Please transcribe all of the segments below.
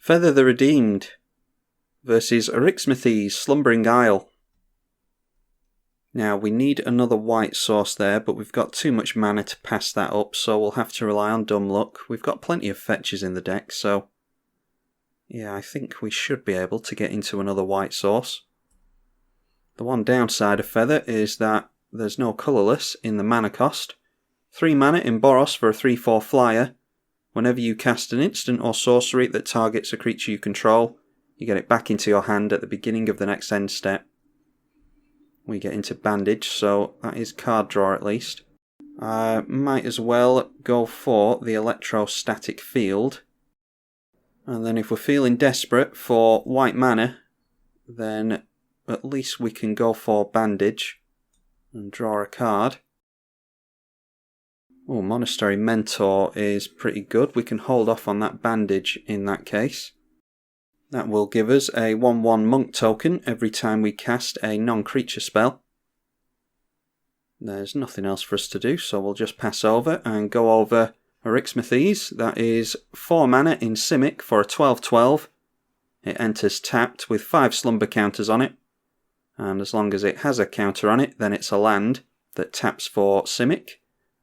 Feather the Redeemed versus Arixmethes Slumbering Isle. Now we need another white source there, but we've got too much mana to pass that up, so we'll have to rely on dumb luck. We've got plenty of fetches in the deck, so yeah, I think we should be able to get into another white source. The one downside of Feather is that there's no colourless in the mana cost. 3 mana in Boros for a 3/4 flyer. Whenever you cast an instant or sorcery that targets a creature you control, you get it back into your hand at the beginning of the next end step. We get into Bandage, so that is card draw at least. Might as well go for the Electrostatic Field. And then if we're feeling desperate for white mana, then at least we can go for Bandage and draw a card. Oh, Monastery Mentor is pretty good. We can hold off on that Bandage in that case. That will give us a 1/1 Monk token every time we cast a non-creature spell. There's nothing else for us to do, so we'll just pass over and go over Arixmethes. That is 4 mana in Simic for a 12/12. It enters tapped with 5 slumber counters on it. And as long as it has a counter on it, then it's a land that taps for Simic.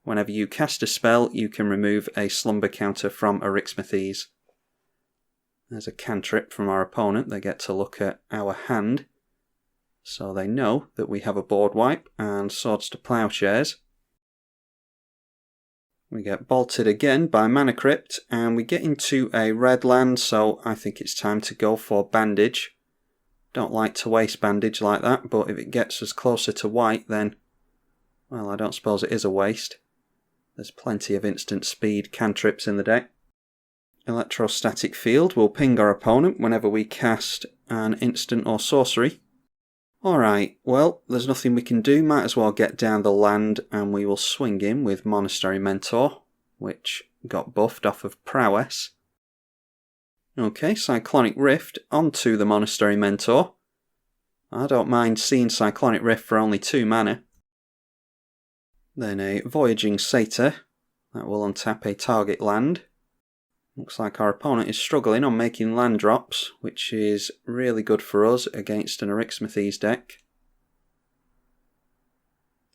Whenever you cast a spell, you can remove a slumber counter from Arixmethes. There's a cantrip from our opponent. They get to look at our hand, so they know that we have a board wipe and Swords to Plowshares. We get bolted again by Mana Crypt, and we get into a red land, so I think it's time to go for Bandage. Don't like to waste Bandage like that, but if it gets us closer to white, then, well, I don't suppose it is a waste. There's plenty of instant speed cantrips in the deck. Electrostatic Field will ping our opponent whenever we cast an instant or sorcery. Alright, well, there's nothing we can do. Might as well get down the land, and we will swing in with Monastery Mentor, which got buffed off of Prowess. Okay, Cyclonic Rift onto the Monastery Mentor. I don't mind seeing Cyclonic Rift for only 2 mana. Then a Voyaging Satyr. That will untap a target land. Looks like our opponent is struggling on making land drops, which is really good for us against an Arixmethes deck.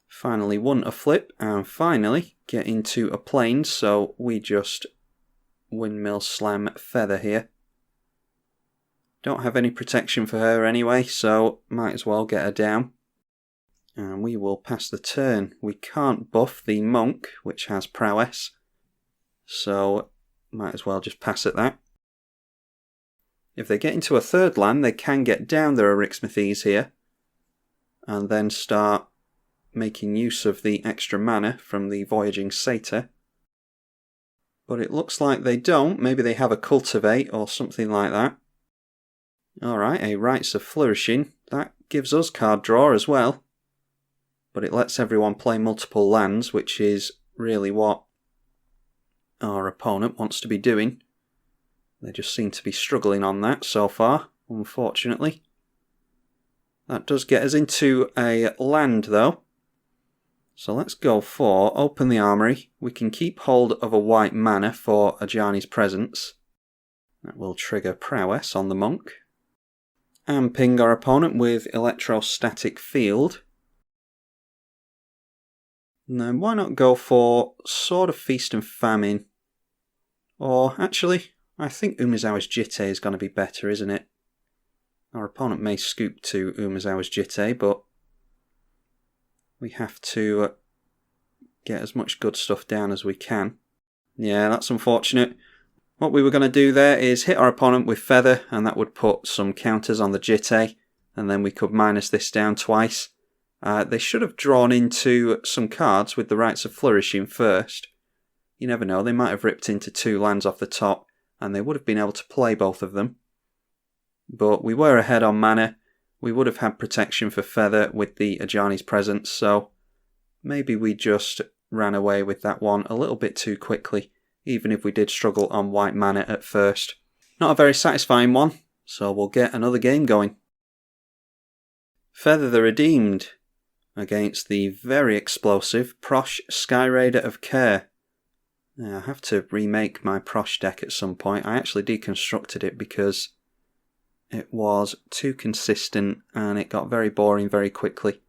Finally won a flip, and finally get into a plane, so we just windmill slam Feather here. Don't have any protection for her anyway, so might as well get her down. And we will pass the turn. We can't buff the Monk, which has Prowess, so might as well just pass at that. If they get into a third land, they can get down their Arixmethes here, and then start making use of the extra mana from the Voyaging Satyr. But it looks like they don't. Maybe they have a Cultivate or something like that. Alright, a Rites of Flourishing. That gives us card draw as well. But it lets everyone play multiple lands, which is really what our opponent wants to be doing. They just seem to be struggling on that so far, unfortunately. That does get us into a land though. So let's go for Open the Armory. We can keep hold of a white mana for Ajani's Presence. That will trigger Prowess on the Monk. And ping our opponent with Electrostatic Field. Now, why not go for Sword of Feast and Famine? Or, actually, I think Umezawa's Jitte is going to be better, isn't it? Our opponent may scoop to Umezawa's Jitte, but we have to get as much good stuff down as we can. Yeah, that's unfortunate. What we were going to do there is hit our opponent with Feather, and that would put some counters on the Jitte, and then we could minus this down twice. They should have drawn into some cards with the Rites of Flourishing first. You never know, they might have ripped into 2 lands off the top, and they would have been able to play both of them. But we were ahead on mana. We would have had protection for Feather with the Ajani's Presence, so maybe we just ran away with that one a little bit too quickly, even if we did struggle on white mana at first. Not a very satisfying one, so we'll get another game going. Feather the Redeemed against the very explosive Prossh Skyraider of Kher. Yeah, I have to remake my Prossh deck at some point. I actually deconstructed it because it was too consistent and it got very boring very quickly.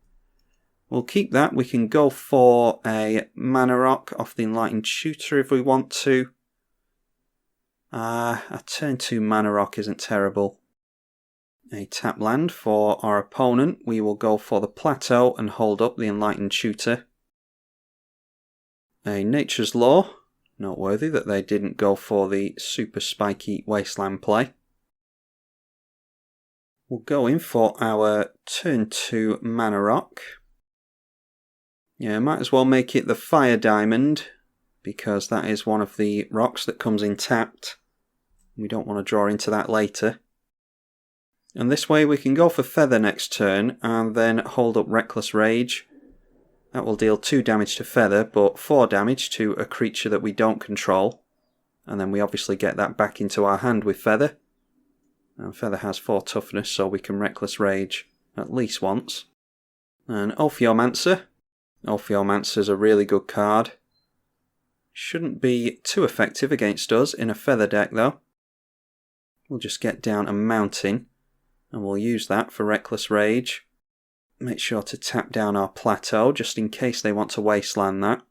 We'll keep that. We can go for a Mana Rock off the Enlightened Tutor if we want to. A turn 2 Mana Rock isn't terrible. A tap land for our opponent. We will go for the Plateau and hold up the Enlightened Tutor. A Nature's Law. Noteworthy that they didn't go for the super spiky Wasteland play. We'll go in for our turn 2 Mana Rock. Yeah, might as well make it the Fire Diamond, because that is one of the rocks that comes in tapped. We don't want to draw into that later. And this way we can go for Feather next turn and then hold up Reckless Rage. That will deal 2 damage to Feather, but 4 damage to a creature that we don't control. And then we obviously get that back into our hand with Feather. And Feather has 4 toughness, so we can Reckless Rage at least once. And Ophiomancer. Ophiomancer's a really good card. Shouldn't be too effective against us in a Feather deck though. We'll just get down a Mountain, and we'll use that for Reckless Rage. Make sure to tap down our Plateau, just in case they want to Wasteland that.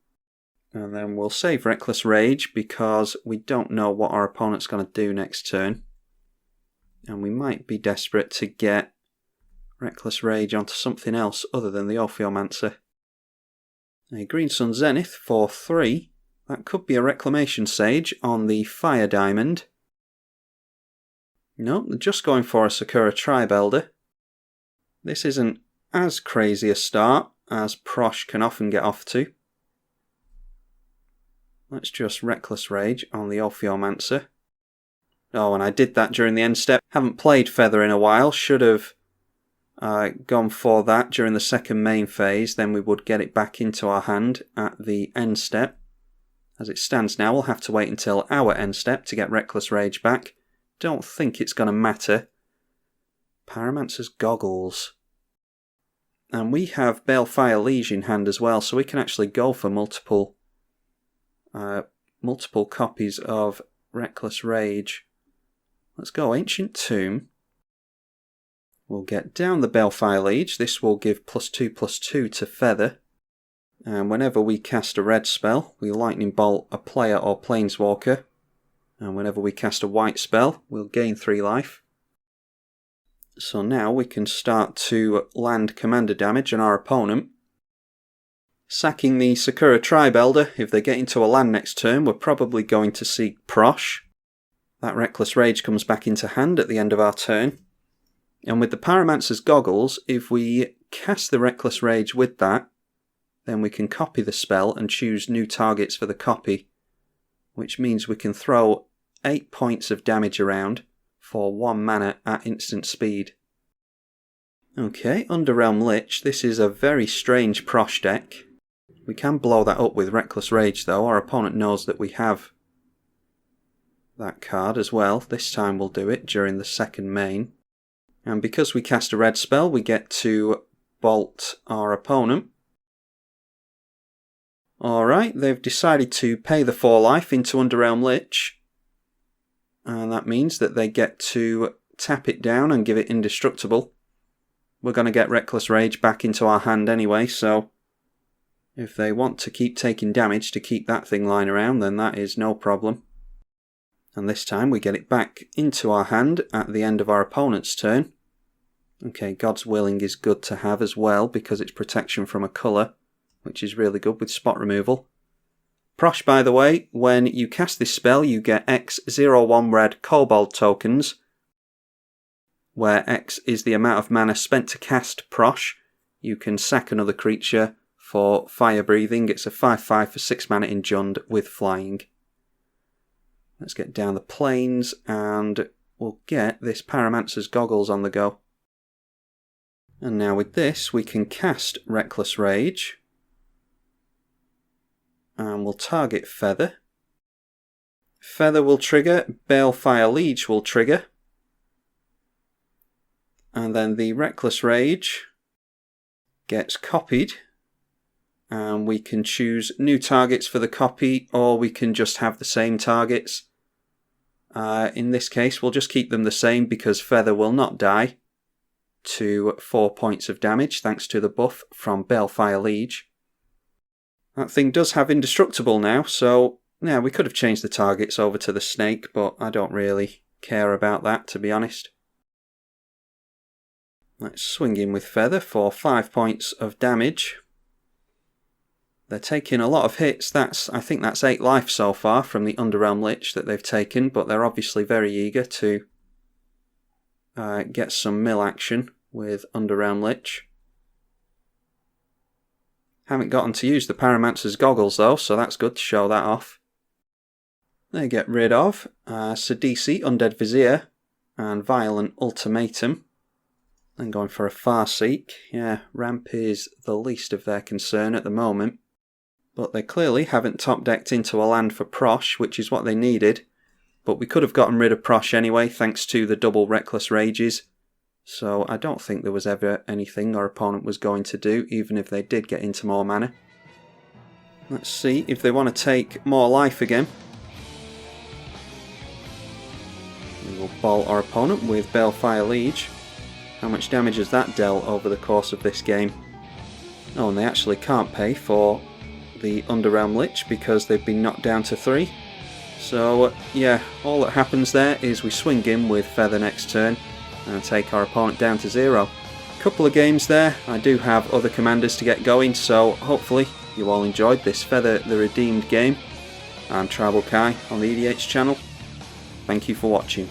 And then we'll save Reckless Rage, because we don't know what our opponent's going to do next turn. And we might be desperate to get Reckless Rage onto something else other than the Ophiomancer. A Green Sun Zenith for 3. That could be a Reclamation Sage on the Fire Diamond. No, they're just going for a Sakura Tribe Elder. This isn't as crazy a start as Prossh can often get off to. Let's just Reckless Rage on the Ophiomancer. Oh, and I did that during the end step. Haven't played Feather in a while. Should have gone for that during the second main phase. Then we would get it back into our hand at the end step. As it stands now, we'll have to wait until our end step to get Reckless Rage back. Don't think it's going to matter. Pyromancer's Goggles. And we have Balefire Liege in hand as well, so we can actually go for multiple copies of Reckless Rage. Let's go Ancient Tomb. We'll get down the Balefire Liege. This will give +2/+2 to Feather. And whenever we cast a red spell, we Lightning Bolt a player or Planeswalker. And whenever we cast a white spell, we'll gain 3 life. So now we can start to land commander damage on our opponent. Sacking the Sakura Tribe Elder. If they get into a land next turn, we're probably going to see Prossh. That Reckless Rage comes back into hand at the end of our turn. And with the Pyromancer's Goggles, if we cast the Reckless Rage with that, then we can copy the spell and choose new targets for the copy, which means we can throw 8 points of damage around for 1 mana at instant speed. Okay, Underrealm Lich. This is a very strange Prossh deck. We can blow that up with Reckless Rage though. Our opponent knows that we have that card as well. This time we'll do it during the second main. And because we cast a red spell, we get to bolt our opponent. Alright, they've decided to pay the 4 life into Underrealm Lich. And that means that they get to tap it down and give it indestructible. We're going to get Reckless Rage back into our hand anyway, so if they want to keep taking damage to keep that thing lying around, then that is no problem. And this time we get it back into our hand at the end of our opponent's turn. Okay, God's Willing is good to have as well because it's protection from a colour, which is really good with spot removal. Prossh, by the way, when you cast this spell you get X01 red Kobold tokens, where X is the amount of mana spent to cast Prossh. You can sack another creature for fire breathing. It's a 5/5 for 6 mana in Jund with flying. Let's get down the plains and we'll get this Pyromancer's Goggles on the go. And now with this we can cast Reckless Rage. And we'll target Feather. Feather will trigger, Balefire Liege will trigger. And then the Reckless Rage gets copied. and we can choose new targets for the copy, or we can just have the same targets. In this case, we'll just keep them the same because Feather will not die to 4 points of damage thanks to the buff from Balefire Liege. That thing does have indestructible now, so yeah, we could have changed the targets over to the snake, but I don't really care about that, to be honest. Let's swing in with Feather for 5 points of damage. They're taking a lot of hits. I think that's 8 life so far from the Underrealm Lich that they've taken, but they're obviously very eager to get some mill action with Underrealm Lich. Haven't gotten to use the Pyromancer's goggles though, so that's good to show that off. They get rid of Sidisi, Undead Vizier, and Violent Ultimatum. Then going for a Farseek. Yeah, Ramp is the least of their concern at the moment. But they clearly haven't top-decked into a land for Prossh, which is what they needed. But we could have gotten rid of Prossh anyway, thanks to the double Reckless Rages. So I don't think there was ever anything our opponent was going to do, even if they did get into more mana. Let's see if they want to take more life again. We will ball our opponent with Balefire Liege. How much damage has that dealt over the course of this game? Oh, and they actually can't pay for the Underrealm Lich because they've been knocked down to 3. So yeah, all that happens there is we swing in with Feather next turn and take our opponent down to 0. Couple of games there. I do have other commanders to get going, so hopefully you all enjoyed this Feather the Redeemed game. I'm tribalkai on the EDH channel. Thank you for watching.